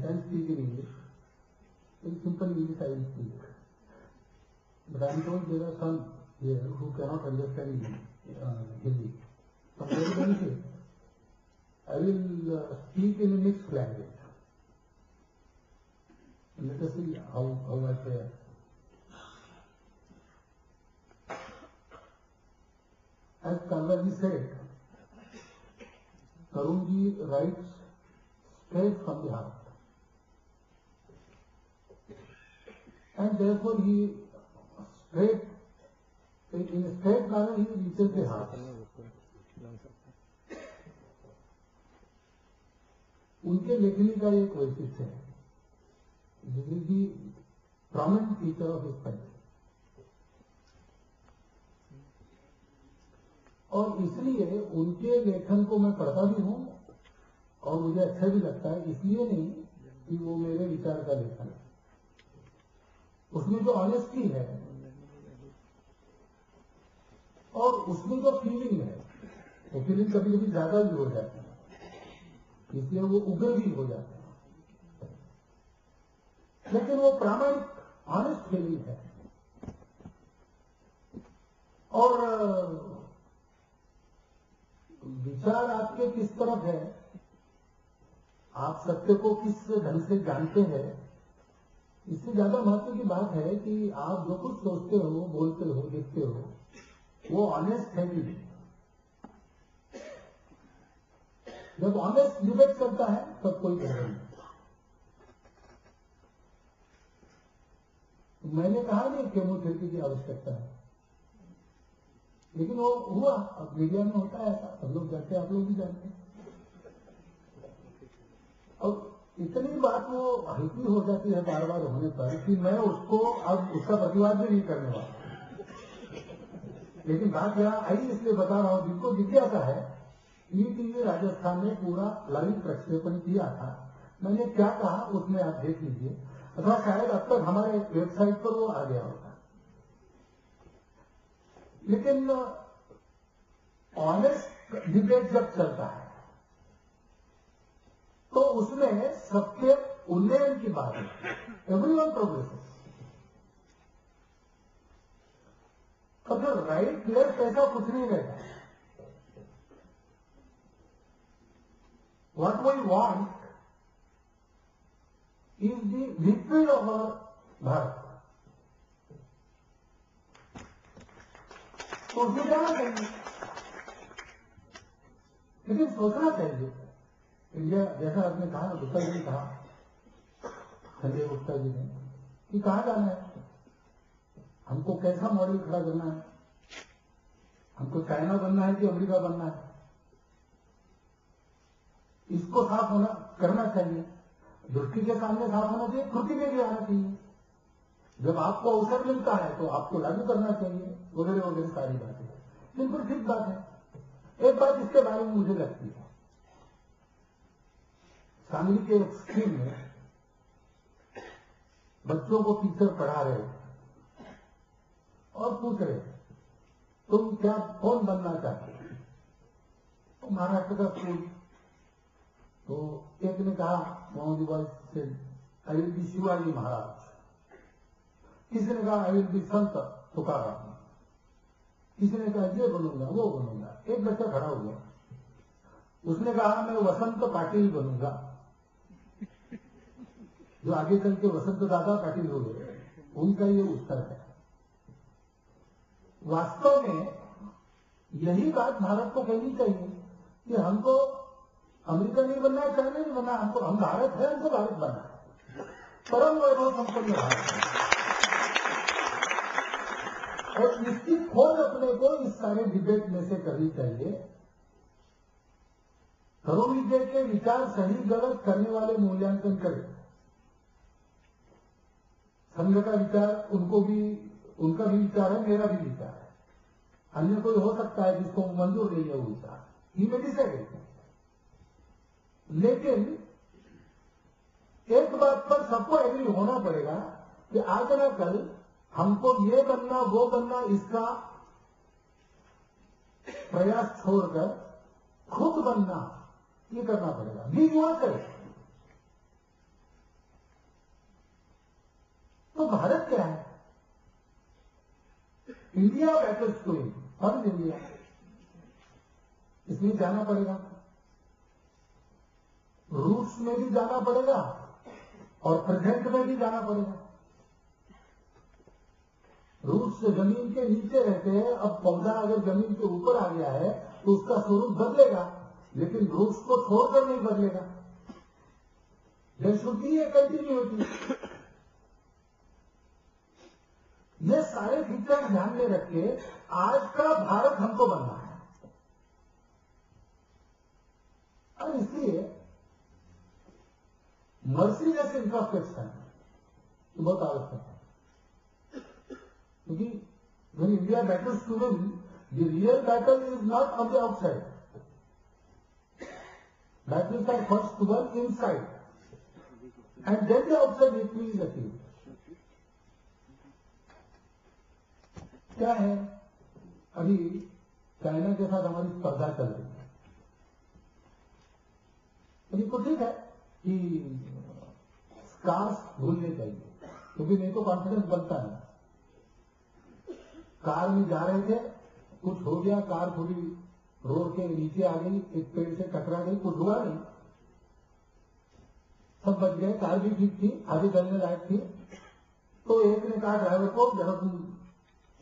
can speak in English. In simple English I will speak. But I am told there are some here who cannot understand Hindi. For their benefit, I will speak in a mixed language. Let us see how I fare. As Kalvaji said, Tarunji writes straight from the heart. And therefore he straight, in a straight manner he reaches the heart. उनके लेखनी का एक वैशिष्ट्य है. This is the prominent feature of his pen. और इसलिए उनके लेखन को मैं पढ़ता भी हूँ और मुझे अच्छा भी लगता है, इसलिए नहीं कि वो मेरे विचार का लेखन है. उसमें जो ऑनेस्टी है और उसमें जो फीलिंग है, वो फीलिंग कभी कभी ज्यादा भी हो जाती है, इसलिए वो उग्र भी हो जाते हैं. लेकिन वो प्रामाणिक ऑनेस्ट फीलिंग है. और विचार आपके किस तरफ है, आप सत्य को किस ढंग से जानते हैं, इससे ज्यादा महत्व की बात है कि आप जो कुछ सोचते हो, बोलते हो, लिखते हो, वो ऑनेस्ट है कि नहीं. जब ऑनेस्ट डिबेट करता है तब कोई प्रॉब्लम नहीं. मैंने कहा नहीं केमोथेरेपी की आवश्यकता है, लेकिन वो हुआ. अब मीडिया में होता है ऐसा, सब लोग जानते हैं, आप लोग भी जानते हैं. अब इतनी बात वो हल्की हो जाती है बार बार होने पर कि मैं उसको अब उसका प्रतिवाद भी नहीं करने वाला. लेकिन बात यहाँ आई इसलिए बता रहा हूं, जिनको जिज्ञासा है, ईटीवी राजस्थान में पूरा लाइव प्रक्षेपण किया था. मैंने क्या कहा उसमें आप देख लीजिए, अथवा शायद अब तक हमारे वेबसाइट पर वो आ गया होगा. लेकिन ऑनेस्ट डिबेट जब चलता है तो उसमें सबके उन्नयन की बात है. Everyone progresses. तो फिर राइट लेफ्ट ऐसा कुछ नहीं रहता. What we want is the victory of our Bharat. तो उसमें जाना चाहिए, लेकिन सोचना चाहिए. इंडिया, जैसा आपने कहा, गुप्ता जी ने कहा, संजय गुप्ता जी ने, कि कहाँ जाना है, हमको कैसा मॉडल खड़ा करना है, हमको चाइना बनना है कि अमेरिका बनना है. इसको साफ होना करना चाहिए. दृष्टि के सामने साफ होना चाहिए, कृति में भी आना चाहिए. जब आपको अवसर मिलता है तो आपको लागू करना चाहिए, वगैरह वगैरह सारी बातें. बिल्कुल ठीक बात है. एक बात इसके बारे में मुझे लगती है, सांगली के एक स्कूल में बच्चों को टीचर पढ़ा रहे और पूछ रहे, तुम क्या कौन बनना चाहते हो? तो महाराष्ट्र का स्कूल. तो एक ने कहा, मोहम्मद बॉय से, I will be Shivaji Maharaj. किसी ने कहा आई विल बी संत तुकाराम. किसी ने कहा ये बनूंगा वो बनूंगा. एक बच्चा खड़ा हो गया, उसने कहा मैं वसंत पाटिल बनूंगा. जो आगे चल के वसंत दादा पाटिल हो गए, उनका ये उत्तर है. वास्तव में यही बात भारत को कहनी चाहिए कि हमको अमेरिका नहीं बनना है, चाइना नहीं बनना, हमको, हम भारत है, हमको भारत बनना है. परम वैभव संपन्न भारत है. और इसकी खोज अपने को इस सारे डिबेट में से करनी चाहिए. तरुण विजय के विचार सही गलत करने वाले मूल्यांकन करें. संघ का विचार उनको भी, उनका भी विचार है, मेरा भी विचार है. अन्य कोई हो सकता है जिसको मंजूर नहीं है वो विचार, ही में डिसाइड. लेकिन एक बात पर सबको एग्री होना पड़ेगा कि आज ना कल हमको ये बनना वो बनना, इसका प्रयास छोड़कर खुद बनना ये करना पड़ेगा. भी युवा करे. तो भारत क्या है? India battles to win, for India, इसमें जाना पड़ेगा, रूट्स में भी जाना पड़ेगा और प्रेजेंट में भी जाना पड़ेगा। रूट्स जमीन के नीचे रहते हैं, अब पौधा अगर जमीन के ऊपर आ गया है तो उसका स्वरूप बदलेगा, लेकिन रूट्स को छोड़कर नहीं बदलेगा। There should be a continuity. ये सारे फीचर ध्यान में रख के आज का भारत हमको बनना है, और इसलिए मर्सीलेस इंट्रोस्पेक्शन बहुत आवश्यक है, क्योंकि when India battles to win, the real battle is not on the outside. Battles are first won inside, and then the outside victory is achieved. क्या है, अभी चाइना के साथ हमारी स्पर्धा चल रही है। अभी तो ठीक है कि स्कार्स भूलने चाहिए, क्योंकि नहीं तो कॉन्फिडेंस बनता है। कार में जा रहे थे, कुछ हो गया, कार थोड़ी रोड के नीचे आ गई, एक पेड़ से टकरा गई, कुछ हुआ नहीं, सब बच गए, कार भी ठीक थी, आगे चलने लायक थी। तो एक ने कहा ड्राइवर को, जरा तुम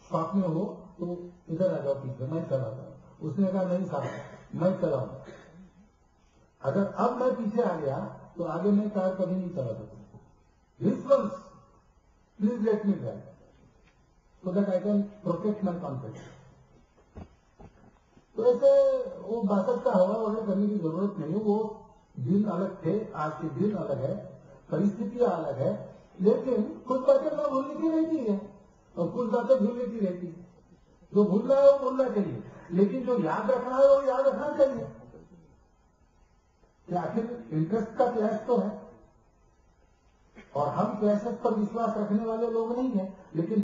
शॉप में हो तो इधर आ जाओ पीछे, मैं चलाता हूं। उसने कहा नहीं साहब, मैं चलाऊंगा, अगर अब मैं पीछे आ गया तो आगे मैं कार कभी नहीं चला सकता। This once please let me drive so that I can protect my confidence. तो ऐसे वो बात का हवा वगैरह करने की जरूरत नहीं है। वो दिन अलग थे, आज के दिन अलग है, परिस्थितियां अलग है, लेकिन कुछ बातें ना भूलने की रहती है और कुछ बातें भूलने की रहती है। जो भूलना है वो भूलना चाहिए, लेकिन जो याद रखना है वो याद रखना चाहिए। आखिर इंटरेस्ट का क्लैश तो है, और हम क्लैशेस पर विश्वास रखने वाले लोग नहीं है, लेकिन